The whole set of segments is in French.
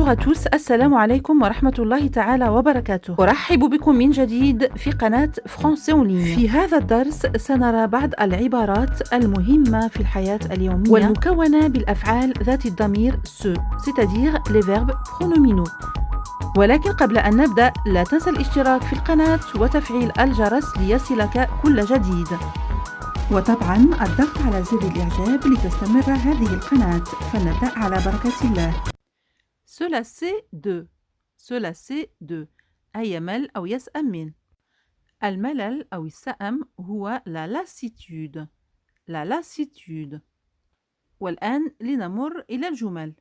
Bonjour à tous, السلام عليكم ورحمة الله تعالى وبركاته. أرحب بكم من جديد في قناة فرنسي أون لين. في هذا الدرس سنرى بعض العبارات المهمة في الحياة اليومية والمكونة بالأفعال ذات الضمير se, c'est-à-dire les verbes pronominaux. ولكن قبل أن نبدأ لا تنسى الاشتراك في القناة وتفعيل الجرس ليصلك كل جديد. وطبعا الضغط على زر الإعجاب لتستمر هذه القناة. فلنبدأ على بركة الله. Se lasser de. Se lasser de. أي يمل أو يسأم من. الملل أو السأم هو la lassitude. La lassitude. والآن لنمر إلى الجمل.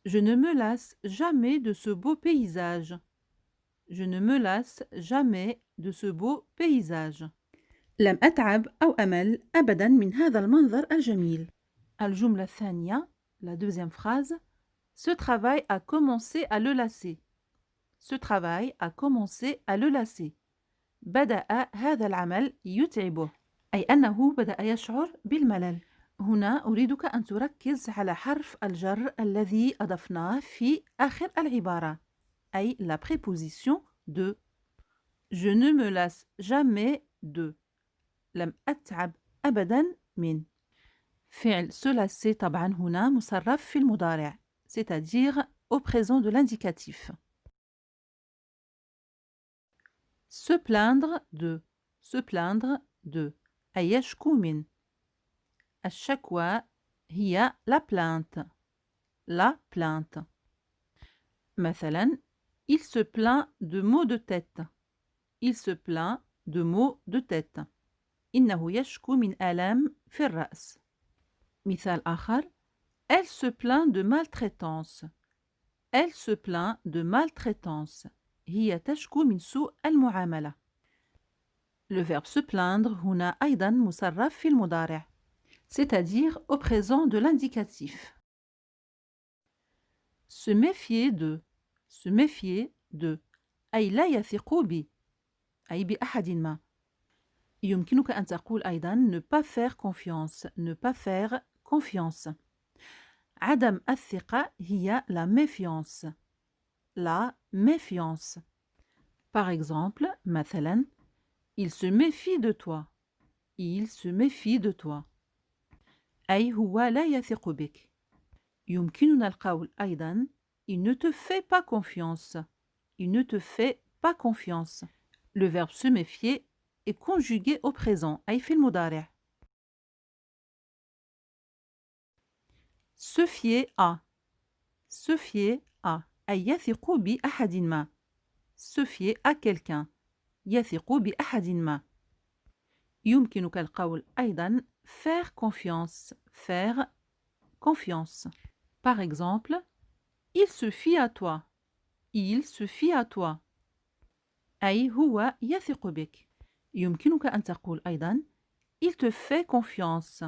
Je ne me lasse jamais de ce beau paysage. Je ne me lasse jamais de ce beau paysage. لم أتعب أو أمل أبدا من هذا المنظر الجميل. الجملة الثانية, la deuxième phrase. Ce travail a commencé à le lasser. Ce travail a commencé à le lasser. بدأ هذا العمل يتعبه. أي أنه بدأ يشعر بالملل. هنا أريدك أن تركز على حرف الجر الذي أضفناه في آخر العبارة. أي la préposition de. Je ne me lasse jamais de. لم أتعب أبدا من. فعل se lasser طبعا هنا مصرف في المضارع. C'est-à-dire au présent de l'indicatif. Se plaindre de. Se plaindre de. أي يشكو من. الشكوى هي la plainte. La plainte. مثلا, il se plaint de maux de tête. Il se plaint de maux de tête. إنه يشكو من آلام في الرأس. مثال آخر. Elle se plaint de maltraitance. Elle se plaint de maltraitance. هي تشكو من سوء المعاملة. Le verbe se plaindre هنا أيضا مصرف في المضارع. C'est-à-dire au présent de l'indicatif. Se méfier de. Se méfier de. أي لا يثق بي. أي بأحد ما. يمكنك أن تقول أيضا ne pas faire confiance. Ne pas faire confiance. عدم الثقة هي la méfiance. La méfiance. Par exemple, مثلا, il se méfie de toi. Il se méfie de toi. أي هو لا يثق بك. يمكننا القول أيضا il ne te fait pas confiance. Il ne te fait pas confiance. Le verbe se méfier est conjugué au présent أي في المضارع. Se fier à. Se fier à. أي يثق بأحد ما. Se fier à quelqu'un. يثق بأحد ما. يمكنك القول أيضا faire confiance. Faire confiance. Par exemple, il se fie à toi. Il se fie à toi. أي هو يثق بك. يمكنك أن تقول أيضا il te fait confiance.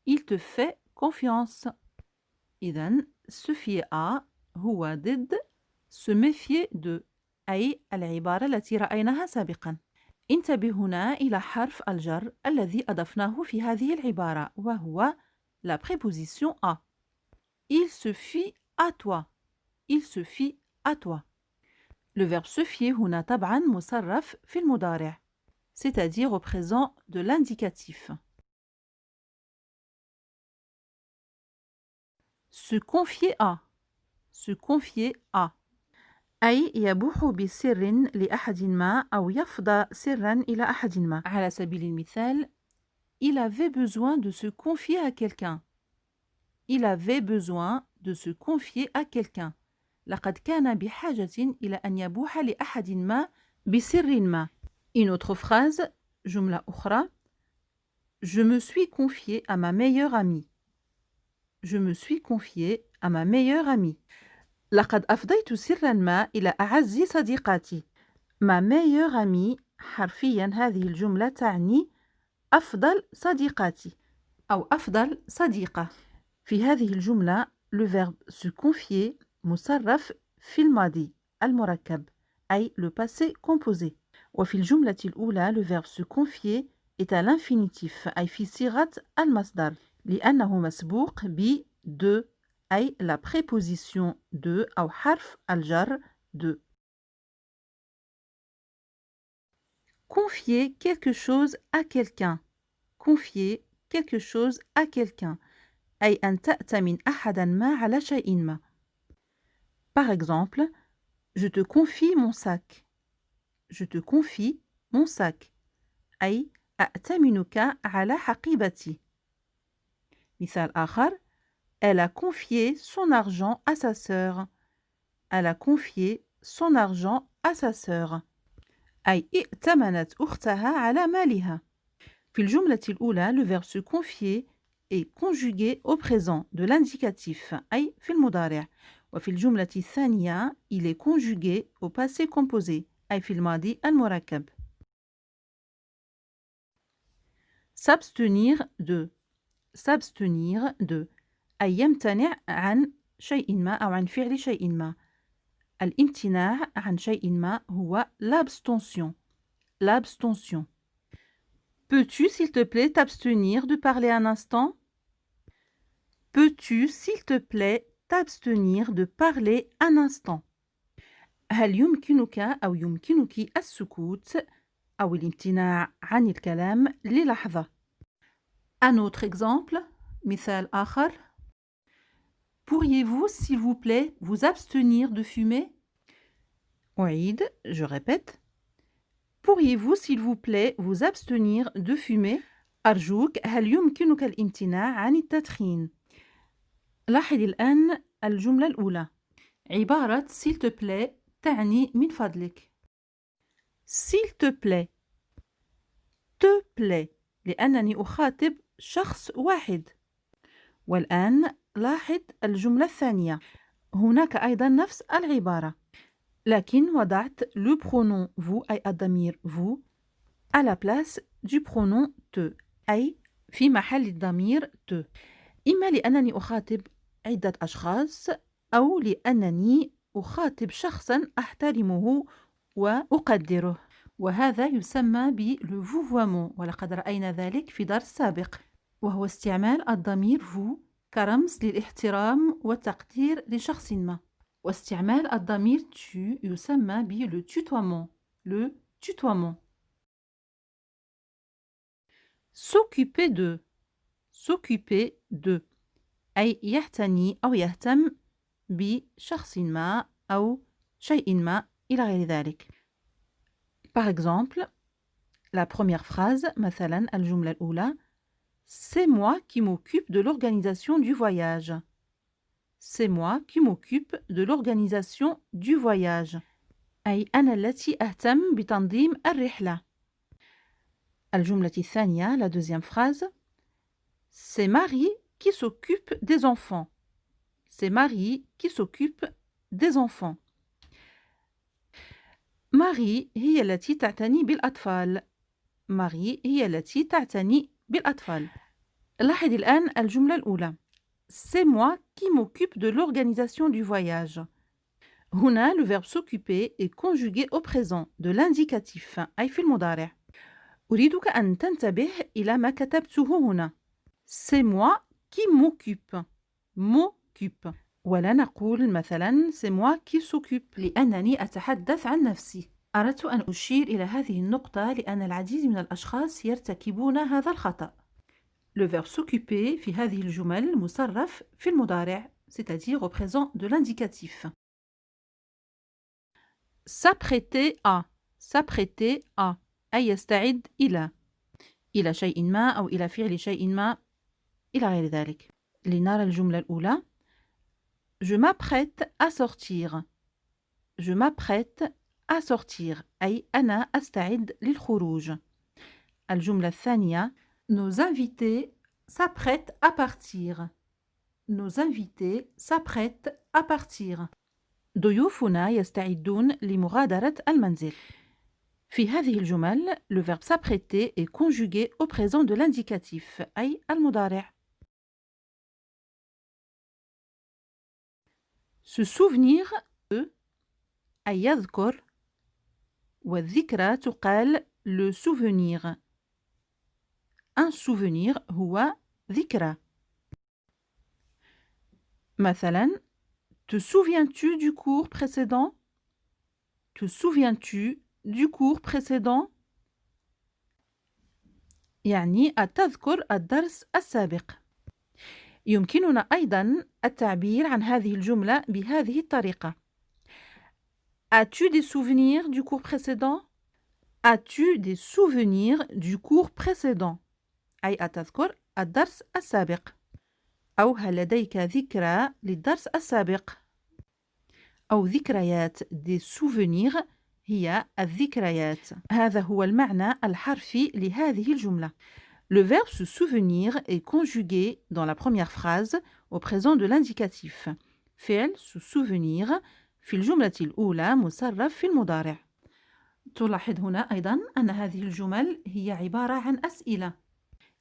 Il te fait confiance. إذن se fier à هو ضد se méfier de. أي العبارة التي رأيناها سابقا. انتبه هنا إلى حرف الجر الذي أضفناه في هذه العبارة وهو la préposition à. Il se fie à toi. Il se fie à toi. Le verbe se fier هنا طبعا مصرف في المضارع. C'est-à-dire au présent de l'indicatif. Se confier à. Se confier à. أي يبوح بسر لأحد ما أو يفضى سرا إلى أحد ما. على سبيل المثال, il avait besoin de se confier à quelqu'un. Il avait besoin de se confier à quelqu'un. لقد كان بحاجة إلى أن يبوح لأحد ما بسر ما. Une autre phrase, جملة أخرى. Je me suis confié à ma meilleure amie. Je me suis confié à ma meilleure amie. لقد أفضيت سرا ما إلى أعز صديقاتي. Ma meilleure amie حرفيا هذه الجملة تعني أفضل صديقاتي أو أفضل صديقة. في هذه الجملة le verbe se confier مصرف في الماضي المركب أي le passé composé. وفي الجملة الأولى le verbe se confier est à l'infinitif أي في صيغة المصدر لأنه مسبوق ب de أي la préposition de أو حرف الجر de. Confier quelque chose à quelqu'un. Confier quelque chose à quelqu'un. أي أن تأتمن أحدا ما على شيء ما. Par exemple, je te confie mon sac. Je te confie mon sac. أي أأتمنك على حقيبتي. مثال آخر. Elle a confié son argent à sa sœur. Elle a confié son argent à sa sœur. أي ائتمنت أختها على مالها. في الجملة الأولى, le verbe se confier est conjugué au présent de l'indicatif أي في المضارع. وفي الجملة الثانية, il est conjugué au passé composé أي في الماضي المركب. S'abstenir de. S'abstenir de. أي يمتنع عن شيء ما أو عن فعل شيء ما. الامتناع عن شيء ما هو l'abstention. L'abstention. Peux-tu, s'il te plaît, t'abstenir de parler un instant? Peux-tu, s'il te plaît, t'abstenir de parler un instant? هل يمكنك أو يمكنك السكوت أو الامتناع عن الكلام للحظة؟ Un autre exemple, مثال آخر. Pourriez-vous, s'il vous plaît, vous abstenir de fumer? أعيد, je répète. Pourriez-vous, s'il vous plaît, vous abstenir de fumer? أرجوك هل يمكنك الامتناع عن التدخين؟ لاحظ الآن الجملة الأولى. عبارة s'il te plaît تعني من فضلك. S'il te plaît. te plaît لأنني أخاطب شخص واحد. والآن لاحظ الجملة الثانية. هناك أيضا نفس العبارة. لكن وضعت le pronom vous أي الضمير vous à la place du pronom te أي في محل الضمير te. إما لأنني أخاطب عدة أشخاص أو لأنني أخاطب شخصا أحترمه وأقدره. وهذا يسمى le vouvoiement ولقد رأينا ذلك في درس سابق وهو استعمال الضمير vous كرمز للاحترام والتقدير لشخص ما. واستعمال الضمير tu يسمى le tutoiement. Le tutoiement. S'occuper de. S'occuper de. أي يعتني أو يهتم بشخص ما أو شيء ما إلى غير ذلك. Par exemple, la première phrase, مثلا الجملة الأولى. C'est moi qui m'occupe de l'organisation du voyage. C'est moi qui m'occupe de l'organisation du voyage. أي أنا التي أهتم بتنظيم الرحلة. الجملة الثانية, la deuxième phrase. C'est Marie qui s'occupe des enfants. C'est Marie qui s'occupe des enfants. Marie هي التي تعتني بالأطفال. Marie هي التي تعتني بالأطفال. لاحظ الآن الجملة الأولى. C'est moi qui m'occupe de l'organisation du voyage. هنا le verbe s'occuper est conjugué au présent de l'indicatif أي في المضارع. أريدك أن تنتبه إلى ما كتبته هنا. C'est moi qui m'occupe. M'occupe. ولا نقول مثلا c'est moi qui s'occupe لأنني أتحدث عن نفسي. أردت أن أشير إلى هذه النقطة لأن العديد من الأشخاص يرتكبون هذا الخطأ. Le verbe s'occuper في هذه الجمل مصرف في المضارع, c'est-à-dire au présent de l'indicatif. S'apprêter à. S'apprêter à. أي يستعد إلى شيء ما أو إلى فعل شيء ما إلى غير ذلك. لنرى الجملة الأولى. Je m'apprête à sortir. Je m'apprête à sortir أي أنا أستعد للخروج. الجملة الثانية. Nos invités s'apprêtent à partir. Nos invités s'apprêtent à partir. ضيوفنا يستعدون لمغادرة المنزل. في هذه الجمل, le verbe s'apprêter est conjugué au présent de l'indicatif أي المضارع. Se souvenir de أي يذكر والذكرى تقال le souvenir. Un souvenir هو ذكرى. مثلا Te souviens-tu du cours précédent? Te souviens-tu du cours précédent؟ يعني أتذكر الدرس السابق. يمكننا أيضا التعبير عن هذه الجملة بهذه الطريقة. As-tu des souvenirs du cours précédent? As-tu des souvenirs du cours précédent؟ أي أتذكر الدرس السابق. أو هل لديك ذكرى للدرس السابق؟ أو ذكريات des souvenirs هي الذكريات. هذا هو المعنى الحرفي لهذه الجملة. Le verbe se souvenir est conjugué dans la première phrase au présent de l'indicatif. فعل se souvenir في الجملة الأولى مصرف في المضارع. تلاحظ هنا أيضا أن هذه الجمل هي عبارة عن أسئلة.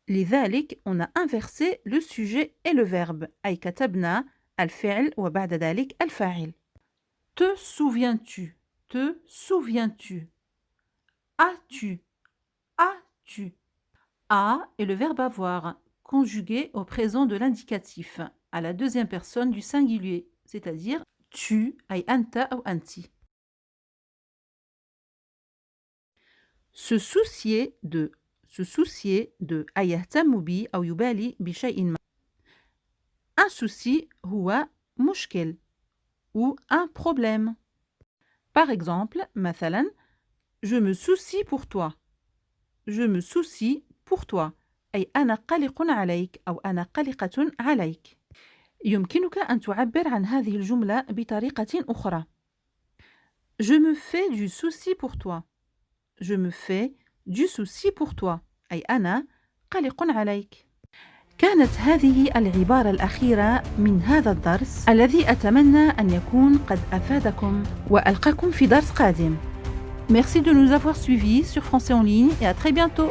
لذلك on a inversé le sujet et le verbe. أي كتبنا الفعل وبعد ذلك الفاعل. Te souviens-tu? Te souviens-tu? As-tu? As-tu? A est le verbe avoir, conjugué au présent de l'indicatif, à la deuxième personne du singulier, c'est-à-dire tu أي أنت أو أنتِ. Se soucier de أي يهتم بي أو يبالي بشيء ما. Un souci هو مشكل ou un problème. Par exemple, مثلا je me soucie pour toi. Je me soucie pour toi أي أنا قلق عليك أو أنا قلقة عليك. يمكنك أن تعبر عن هذه الجملة بطريقة أخرى. Je me fais du souci pour toi. Je me fais du souci pour toi أي أنا قلق عليك. كانت هذه العبارة الأخيرة من هذا الدرس الذي أتمنى أن يكون قد أفادكم وألقاكم في درس قادم. Merci de nous avoir suivis sur Français en ligne et à très bientôt.